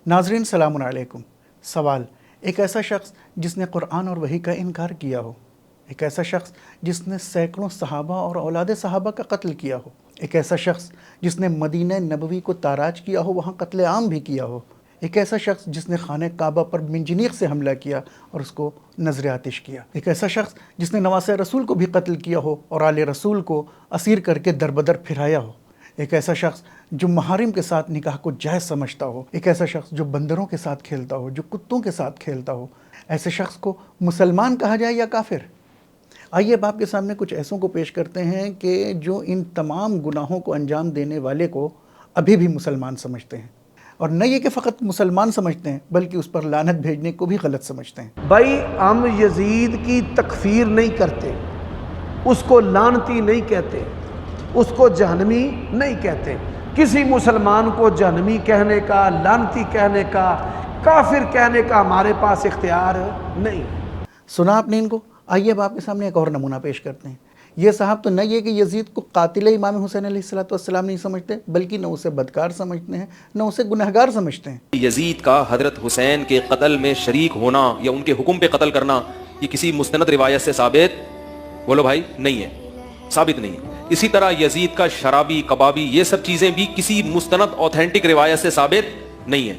नाज़रीन सलाम अलैकुम। सवाल, एक ऐसा शख्स जिसने कुरान और वही का इनकार किया हो, एक ऐसा शख्स जिसने सैकड़ों सहाबा और औलाद सहाबा का कत्ल किया हो, एक ऐसा शख्स जिसने मदीना नबवी को ताराज किया हो, वहाँ कत्ल आम भी किया हो, एक ऐसा शख्स जिसने खाने काबा पर मिंजनीक से हमला किया और उसको नजर आतिश किया, एक ऐसा शख्स जिसने नवासे रसूल को भी कत्ल किया हो और आले रसूल को असीर करके दरबदर फिराया हो, एक ऐसा शख्स जो महारिम के साथ निकाह को जायज़ समझता हो, एक ऐसा शख्स जो बंदरों के साथ खेलता हो, जो कुत्तों के साथ खेलता हो, ऐसे शख्स को मुसलमान कहा जाए या काफिर? आइए अब आपके सामने कुछ ऐसों को पेश करते हैं कि जो इन तमाम गुनाहों को अंजाम देने वाले को अभी भी मुसलमान समझते हैं, और न ये कि फ़कत मुसलमान समझते हैं बल्कि उस पर लानत भेजने को भी गलत समझते हैं। भाई हम यजीद की तकफीर नहीं करते, उसको लानती नहीं कहते, उसको जहन्नमी नहीं कहते। किसी मुसलमान को जहन्नमी कहने का, लानती कहने का, काफिर कहने का हमारे पास इख्तियार नहीं। सुना आपने इनको? आइए अब आपके सामने एक और नमूना पेश करते हैं। ये साहब तो न ये कि यजीद को कातिल इमाम हुसैन अलैहिस्सलाम नहीं समझते, बल्कि न उसे बदकार समझते हैं, न उसे गुनहगार समझते हैं। यजीद का हजरत हुसैन के कत्ल में शरीक होना या उनके हुक्म पे कत्ल करना ये किसी मुस्तनद रिवायत से साबित, बोलो भाई, नहीं है, साबित नहीं है। इसी तरह यजीद का शराबी, कबाबी, ये सब चीजें भी किसी मुस्तनद ऑथेंटिक रिवायत से साबित नहीं है।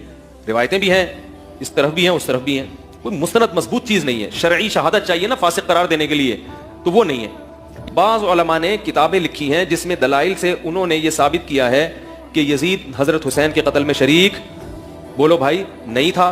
रिवायतें भी हैं, इस तरफ भी हैं, उस तरफ भी हैं, कोई मुस्तनद मजबूत चीज नहीं है। शरई शहादत चाहिए ना फासिक करार देने के लिए, तो वो नहीं है। बाज़ उलमा ने किताबें लिखी हैं जिसमें दलाइल से उन्होंने ये साबित किया है कि यजीद हजरत हुसैन के कत्ल में शरीक, बोलो भाई, नहीं था।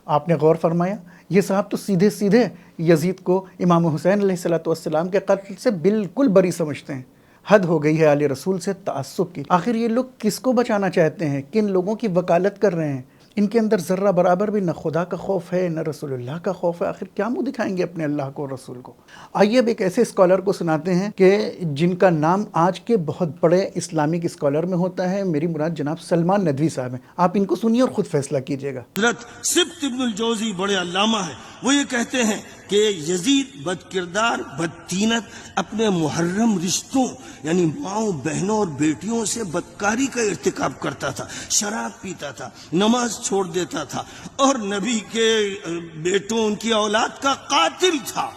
आपने गौर फरमाया, ये साहब तो सीधे सीधे यजीद को इमाम हुसैन अलैहिस्सलाम के कत्ल से बिल्कुल बरी समझते हैं। हद हो गई है आले रसूल से तअस्सुब की। आखिर ये लोग किसको बचाना चाहते हैं? किन लोगों की वकालत कर रहे हैं? इनके अंदर ज़र्रा बराबर भी न खुदा का खौफ है, न रसूलुल्लाह का खौफ है। आखिर क्या मुँह दिखाएंगे अपने अल्लाह को, रसूल को? आइए अब एक ऐसे स्कॉलर को सुनाते हैं कि जिनका नाम आज के बहुत बड़े इस्लामिक स्कॉलर में होता है। मेरी मुराद जनाब सलमान नदवी साहब हैं। आप इनको सुनिए और ख़ुद फैसला कीजिएगा। हज़रत सिब्त इब्नुल जौज़ी बड़े अल्लामा है, वो ये कहते हैं कि यजीद बदकिरदार, बदतीनत, अपने मुहर्रम रिश्तों यानी माओ बहनों और बेटियों से बदकारी का इर्तिकाब करता था, शराब पीता था, नमाज छोड़ देता था और नबी के बेटों, उनकी औलाद का कातिल था।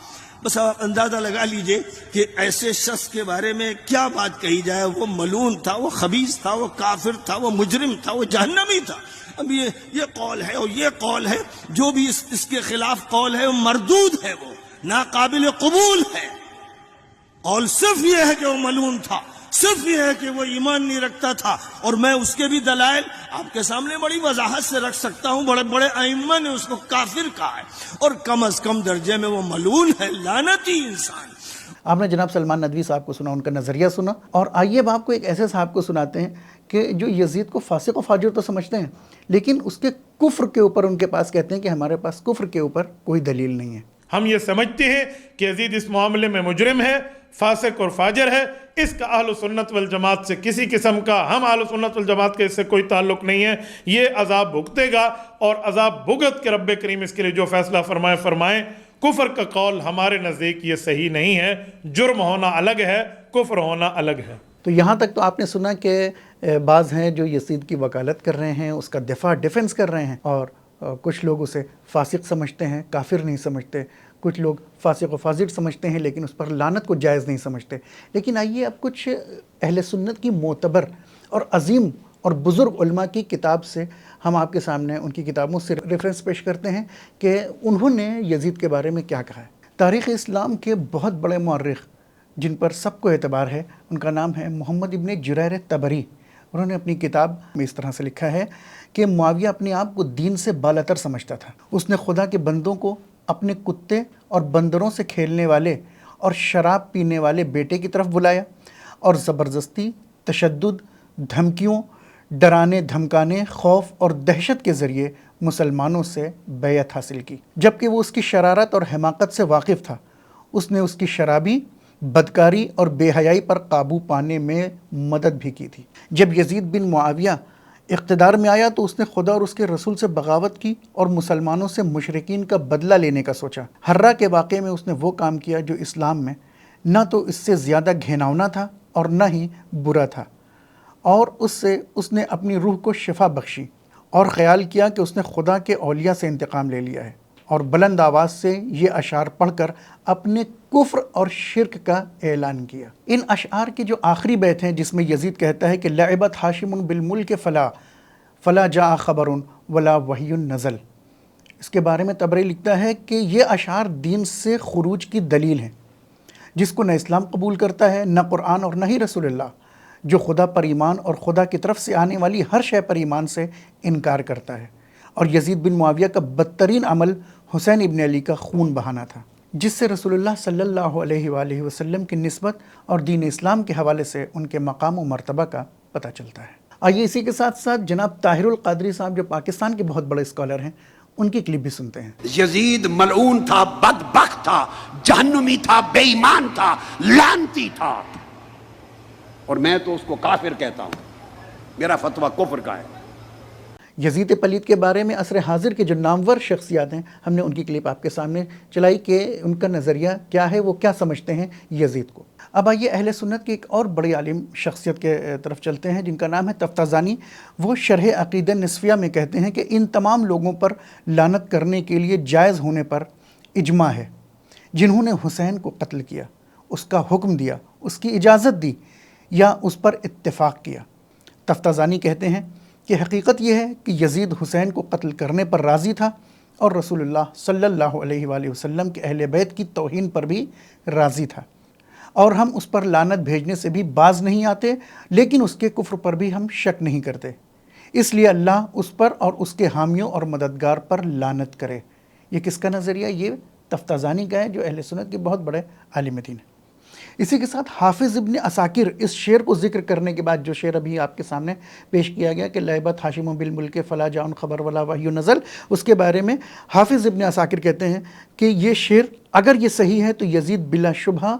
बस आप अंदाजा लगा लीजिए कि ऐसे शख्स के बारे में क्या बात कही जाए। वो मलून था, वो खबीस था, वो काफिर था, वो मुजरिम था, वो जहन्नमी था। अब ये कौल है और ये कौल है, जो भी इसके खिलाफ कौल है वो मरदूद है, वो नाकाबिल कबूल है। कौल सिर्फ ये है कि वो मलून था, सिर्फ ये है कि वो ईमान नहीं रखता था, और मैं उसके भी दलाइल आपके सामने बड़ी वजाहत से रख सकता हूँ। बड़े बड़े आइम्मा ने उसको काफिर कहा है, और कम अज कम दर्जे में वो मलून है, लानती इंसान। आपने जनाब सलमान नदवी साहब को सुना, उनका नज़रिया सुना, और आइए अब आपको एक ऐसे साहब को सुनाते हैं कि जो यजीद को फासिक और फाजिर तो समझते हैं, लेकिन उसके कुफ्र के ऊपर उनके पास कहते हैं कि हमारे पास कुफ्र के ऊपर कोई दलील नहीं है। हम ये समझते हैं कि यजीद इस मामले में मुजरिम है, फासिक और फाजिर है। इसका अहल सुन्नत वल जमात से किसी किस्म का, हम अहल सुन्नत वल जमात के इससे कोई ताल्लुक नहीं है। ये अजाब भुगतेगा, और अजाब भुगत के रब्बे करीम इसके लिए जो फैसला फरमाए फरमाए। कुफ्र का कौल हमारे नज़दीक ये सही नहीं है। जुर्म होना अलग है, कुफ्र होना अलग है। तो यहाँ तक तो आपने सुना कि बाज़ हैं जो यजीद की वकालत कर रहे हैं, उसका डिफेंस कर रहे हैं, और कुछ लोग उसे फासिक समझते हैं, काफिर नहीं समझते। कुछ लोग फासिक व फाजिर समझते हैं, लेकिन उस पर लानत को जायज़ नहीं समझते। लेकिन आइए अब कुछ अहले सुन्नत की मोतबर और अजीम और बुज़ुर्ग उलमा की किताब से हम आपके सामने उनकी किताबों से रेफरेंस पेश करते हैं कि उन्होंने यजीद के बारे में क्या कहा है। तारीख़ इस्लाम के बहुत बड़े मौर्रिख़ जिन पर सबको एतबार है, उनका नाम है मोहम्मद इब्न जुरैर तबरी। उन्होंने अपनी किताब में इस तरह से लिखा है कि मुआविया अपने आप को दीन से बालतर समझता था। उसने खुदा के बंदों को अपने कुत्ते और बंदरों से खेलने वाले और शराब पीने वाले बेटे की तरफ बुलाया, और ज़बरदस्ती, तशद्दुद, धमकियों, डराने धमकाने, खौफ और दहशत के ज़रिए मुसलमानों से बैयत हासिल की। जबकि वो उसकी शरारत और हिमाकत से वाकिफ़ था, उसने उसकी शराबी, बदकारी और बेहयाई पर काबू पाने में मदद भी की थी। जब यजीद बिन मुआविया इक़्तिदार में आया तो उसने खुदा और उसके रसूल से बगावत की और मुसलमानों से मुशरिकीन का बदला लेने का सोचा। हर्रा के वाक़े में उसने वो काम किया जो इस्लाम में न तो इससे ज़्यादा घिनौना था और न ही बुरा था, और उससे उसने अपनी रूह को शिफा बख्शी اور خیال کیا کہ اس نے خدا کے اولیاء سے انتقام لے لیا ہے، اور بلند آواز سے یہ اشعار پڑھ کر اپنے کفر اور شرک کا اعلان کیا۔ ان اشعار کی جو آخری بیت ہیں جس میں یزید کہتا ہے کہ لعبت ہاشم بالملک فلا جاء خبر ولا وحی نزل، اس کے بارے میں طبری لکھتا ہے کہ یہ اشعار دین سے خروج کی دلیل ہیں، جس کو نہ اسلام قبول کرتا ہے، نہ قرآن اور نہ ہی رسول اللہ، جو خدا پر ایمان اور خدا کی طرف سے آنے والی ہر شے پر ایمان سے انکار کرتا ہے۔ اور یزید بن معاویہ کا بدترین عمل حسین ابن علی کا خون بہانا تھا، جس سے رسول اللہ صلی اللہ علیہ وآلہ وسلم کی نسبت اور دین اسلام کے حوالے سے ان کے مقام و مرتبہ کا پتہ چلتا ہے۔ آئیے اسی کے ساتھ ساتھ جناب طاہر القادری صاحب جو پاکستان کے بہت بڑے اسکالر ہیں، ان کی کلپ بھی سنتے ہیں۔ یزید ملعون تھا، بدبخت تھا، جہنمی تھا، بے ایمان تھا، لعنتی تھا، اور میں تو اس کو کافر کہتا ہوں، میرا فتویٰ کفر کا ہے۔ یزید پلید کے بارے میں عصر حاضر کے جو نامور شخصیات ہیں، ہم نے ان کی کلپ آپ کے سامنے چلائی کہ ان کا نظریہ کیا ہے، وہ کیا سمجھتے ہیں یزید کو۔ اب آئیے اہل سنت کی ایک اور بڑی عالم شخصیت کے طرف چلتے ہیں جن کا نام ہے تفتازانی۔ وہ شرح عقیدہ نصفیہ میں کہتے ہیں کہ ان تمام لوگوں پر لعنت کرنے کے لیے جائز ہونے پر اجماع ہے جنہوں نے حسین کو قتل کیا، اس کا حکم دیا، اس کی اجازت دی یا اس پر اتفاق کیا۔ تفتازانی کہتے ہیں کہ حقیقت یہ ہے کہ یزید حسین کو قتل کرنے پر راضی تھا اور رسول اللہ صلی اللہ علیہ وآلہ وسلم کے اہل بیت کی توہین پر بھی راضی تھا، اور ہم اس پر لعنت بھیجنے سے بھی باز نہیں آتے، لیکن اس کے کفر پر بھی ہم شک نہیں کرتے، اس لیے اللہ اس پر اور اس کے حامیوں اور مددگار پر لعنت کرے۔ یہ کس کا نظریہ؟ یہ تفتازانی کا ہے، جو اہل سنت کے بہت بڑے عالم دین ہیں۔ اسی کے ساتھ حافظ ابن عساکر اس شعر کو ذکر کرنے کے بعد جو شعر ابھی آپ کے سامنے پیش کیا گیا کہ لعبت ہاشم بالملک فلا جاء خبر ولا وحی نزل، اس کے بارے میں حافظ ابن عساکر کہتے ہیں کہ یہ شعر اگر یہ صحیح ہے تو یزید بلا شبہ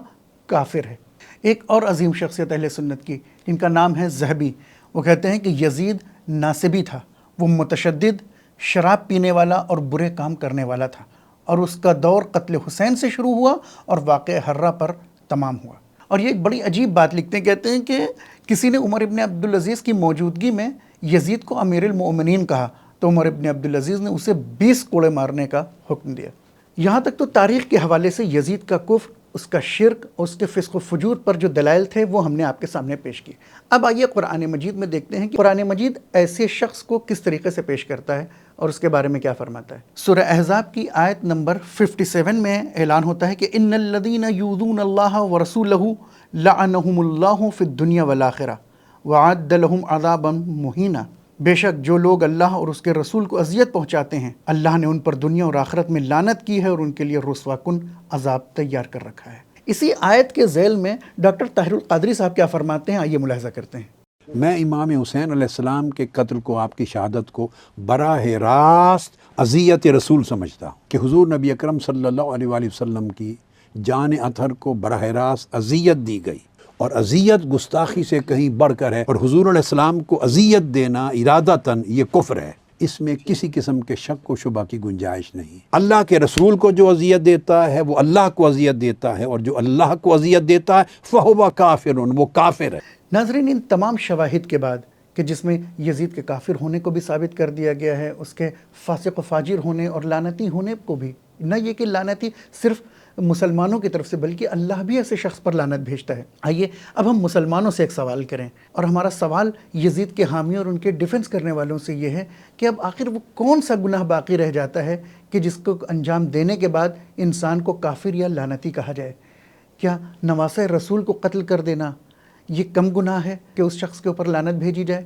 کافر ہے۔ ایک اور عظیم شخصیت اہل سنت کی جن کا نام ہے ذہبی، وہ کہتے ہیں کہ یزید ناصبی تھا، وہ متشدد، شراب پینے والا اور برے کام کرنے والا تھا، اور اس کا دور قتل حسین سے شروع ہوا اور واقعہ حرہ پر تمام ہوا۔ اور یہ ایک بڑی عجیب بات لکھتے ہیں، کہتے ہیں کہ کسی نے عمر ابن عبدالعزیز کی موجودگی میں یزید کو امیر المؤمنین کہا تو عمر ابن عبدالعزیز نے اسے 20 کوڑے مارنے کا حکم دیا۔ یہاں تک تو تاریخ کے حوالے سے یزید کا کفر، اس کا شرک اور اس کے فسق و فجور پر جو دلائل تھے وہ ہم نے آپ کے سامنے پیش کیے۔ اب آئیے قرآن مجید میں دیکھتے ہیں کہ قرآن مجید ایسے شخص کو کس طریقے سے پیش کرتا ہے اور اس کے بارے میں کیا فرماتا ہے۔ سورہ احزاب کی آیت نمبر 57 میں اعلان ہوتا ہے کہ ان الذین یؤذون اللہ ورسولہ لعنہم اللہ فی الدنیا والآخرہ وأعد لهم عذابا مہینا، بے شک جو لوگ اللہ اور اس کے رسول کو اذیت پہنچاتے ہیں، اللہ نے ان پر دنیا اور آخرت میں لعنت کی ہے اور ان کے لیے رسوا کن عذاب تیار کر رکھا ہے۔ اسی آیت کے ذیل میں ڈاکٹر طاہر القادری صاحب کیا فرماتے ہیں، آئیے ملاحظہ کرتے ہیں۔ میں امام حسین علیہ السلام کے قتل کو، آپ کی شہادت کو براہ راست اذیت رسول سمجھتا ہوں کہ حضور نبی اکرم صلی اللہ علیہ وآلہ وسلم کی جان اطہر کو براہ راست اذیت دی گئی، اور اذیت گستاخی سے کہیں بڑھ کر ہے، اور حضور علیہ السلام کو اذیت دینا ارادتاً یہ کفر ہے، اس میں کسی قسم کے شک و شبہ کی گنجائش نہیں۔ اللہ کے رسول کو جو اذیت دیتا ہے وہ اللہ کو اذیت دیتا ہے، اور جو اللہ کو اذیت دیتا ہے فہو کافر، وہ کافر ہے۔ ناظرین، ان تمام شواہد کے بعد کہ جس میں یزید کے کافر ہونے کو بھی ثابت کر دیا گیا ہے، اس کے فاسق و فاجر ہونے اور لعنتی ہونے کو بھی، نہ یہ کہ لعنتی صرف مسلمانوں کی طرف سے بلکہ اللہ بھی ایسے شخص پر لعنت بھیجتا ہے۔ آئیے اب ہم مسلمانوں سے ایک سوال کریں، اور ہمارا سوال یزید کے حامی اور ان کے ڈیفنس کرنے والوں سے یہ ہے کہ اب آخر وہ کون سا گناہ باقی رہ جاتا ہے کہ جس کو انجام دینے کے بعد انسان کو کافر یا لعنتی کہا جائے؟ کیا نواسۂ رسول کو قتل کر دینا یہ کم گناہ ہے کہ اس شخص کے اوپر لعنت بھیجی جائے؟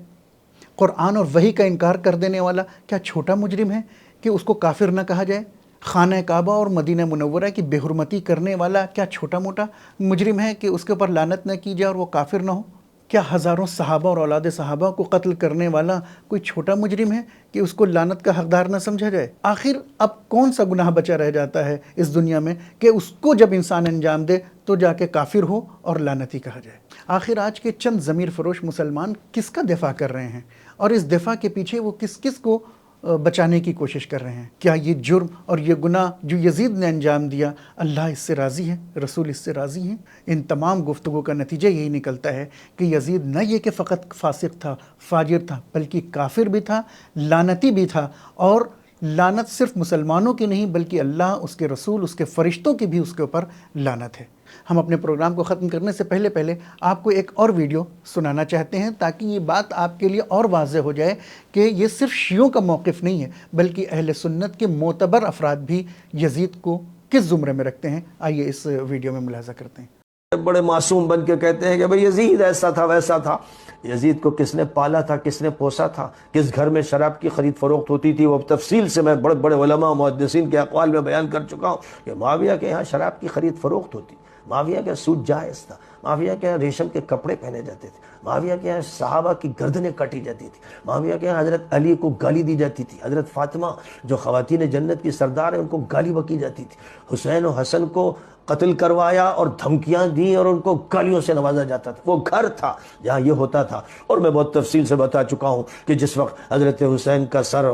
قرآن اور وحی کا انکار کر دینے والا کیا چھوٹا مجرم ہے کہ اس کو کافر نہ کہا جائے؟ خانہ کعبہ اور مدینہ منورہ کی بے حرمتی کرنے والا کیا چھوٹا موٹا مجرم ہے کہ اس کے اوپر لعنت نہ کی جائے اور وہ کافر نہ ہو؟ کیا ہزاروں صحابہ اور اولاد صحابہ کو قتل کرنے والا کوئی چھوٹا مجرم ہے کہ اس کو لعنت کا حقدار نہ سمجھا جائے؟ آخر اب کون سا گناہ بچا رہ جاتا ہے اس دنیا میں کہ اس کو جب انسان انجام دے تو جا کے کافر ہو اور لعنتی کہا جائے؟ آخر آج کے چند ضمیر فروش مسلمان کس کا دفاع کر رہے ہیں، اور اس دفاع کے پیچھے وہ کس کس کو बचाने की कोशिश कर रहे हैं। क्या ये जुर्म और ये गुनाह जो यजीद ने अंजाम दिया, अल्लाह इससे राज़ी है, रसूल इससे राज़ी हैं? इन तमाम गुफ्तगू का नतीजा यही निकलता है कि यजीद न ये कि फ़कत फासिक था, फाजिर था, बल्कि काफिर भी था, लानती भी था। और लानत सिर्फ मुसलमानों की नहीं बल्कि अल्लाह, उसके रसूल, उसके फ़रिश्तों की भी उसके ऊपर लानत है। हम अपने प्रोग्राम को ख़त्म करने से पहले आपको एक और वीडियो सुनाना चाहते हैं ताकि ये बात आपके लिए और वाज़ेह हो जाए कि ये सिर्फ शियों का मौक़िफ़ नहीं है बल्कि अहले सुन्नत के मोतबर अफराद भी यजीद को किस ज़ुमरे में रखते हैं। आइए इस वीडियो में मुलाहज़ा करते हैं। बड़े मासूम बन के कहते हैं कि भाई यजीद ऐसा था वैसा था। यजीद को किसने पाला था, किसने पोसा था, किस घर में शराब की खरीद फरोख्त होती थी, वो तफसील से मैं बड़े बड़े उलमा मुहद्दिसीन के अक़वाल में बयान कर चुका हूँ कि मुआविया के यहाँ शराब की खरीद फरोख्त होती, मुआविया के सूद जायज़ था, मुआविया के यहाँ रेशम के कपड़े पहने जाते थे, मुआविया के यहाँ सहाबा की गर्दनें काटी जाती थी, मुआविया के यहाँ हज़रत अली को गाली दी जाती थी, हज़रत फातिमा जो ख़वातीन जन्नत की सरदार है उनको गाली बकी जाती थी, हुसैन और हसन को कत्ल करवाया और धमकियां दी और उनको गालियों से नवाजा जाता था। वो घर था जहाँ ये होता था। और मैं बहुत तफसील से बता चुका हूँ कि जिस वक्त हज़रत हुसैन का सर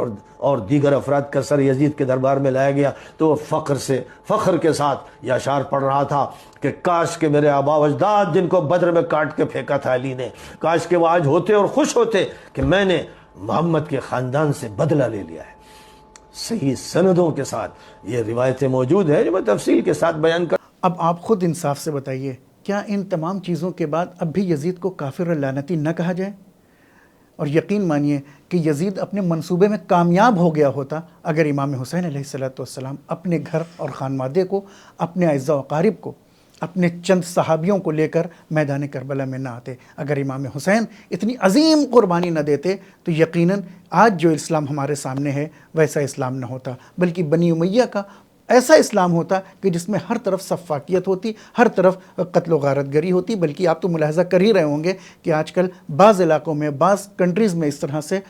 और दीगर अफराद का सर यजीद के दरबार में लाया गया तो वो फ़ख्र के साथ यह अशार पढ़ रहा था कि काश के मेरे आबा अजदाद जिनको बद्र में काट के फेंका था अली ने, काश के वो आज होते और खुश होते कि मैंने मोहम्मद के ख़ानदान से बदला ले लिया है। सही सनदों के साथ ये रिवायतें मौजूद हैं जो मैं तफसील के साथ बयान कर। अब आप ख़ुद इंसाफ से बताइए, क्या इन तमाम चीज़ों के बाद अब भी यजीद को काफिर और लानती न कहा जाए? और यकीन मानिए कि यजीद अपने मंसूबे में कामयाब हो गया होता अगर इमाम हुसैन अलैहिस्सलाम अपने घर और खानवादे को, अपने अज़्ज़ा व अक़ारिब को, अपने चंद सहाबियों को लेकर मैदान करबला में ना आते। अगर इमाम हुसैन इतनी अजीम कुर्बानी न देते तो यकीनन आज जो इस्लाम हमारे सामने है वैसा इस्लाम न होता, बल्कि बनी उमैया का ऐसा इस्लाम होता कि जिसमें हर तरफ सफ़ाकियत होती, हर तरफ कत्ल गारत गरी होती। बल्कि आप तो मुलाहज़ा कर ही रहे होंगे कि आजकल बाज़ इलाक़ों में, बाज़ कंट्रीज़ में इस तरह से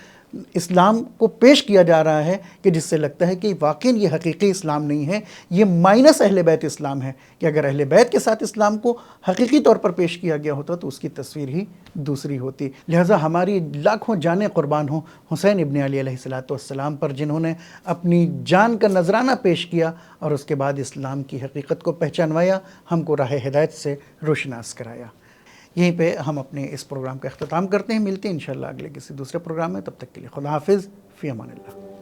इस्लाम को पेश किया जा रहा है कि जिससे लगता है कि वाकई ये हकीकी इस्लाम नहीं है, ये माइनस अहले बैत इस्लाम है। कि अगर अहले बैत के साथ इस्लाम को हकीकी तौर पर पेश किया गया होता तो उसकी तस्वीर ही दूसरी होती। लिहाजा हमारी लाखों जानें कुर्बान हों हुसैन इब्न अली अलैहिस्सलाम पर, जिन्होंने अपनी जान का नजराना पेश किया और उसके बाद इस्लाम की हकीकत को पहचानवाया, हमको राह हिदायत से रोशनास कराया। यहीं पे हम अपने इस प्रोग्राम का इख्तिताम करते हैं। मिलते हैं इंशाअल्लाह अगले किसी दूसरे प्रोग्राम में। तब तक के लिए खुदा हाफिज़, फ़ी अमानिल्लाह।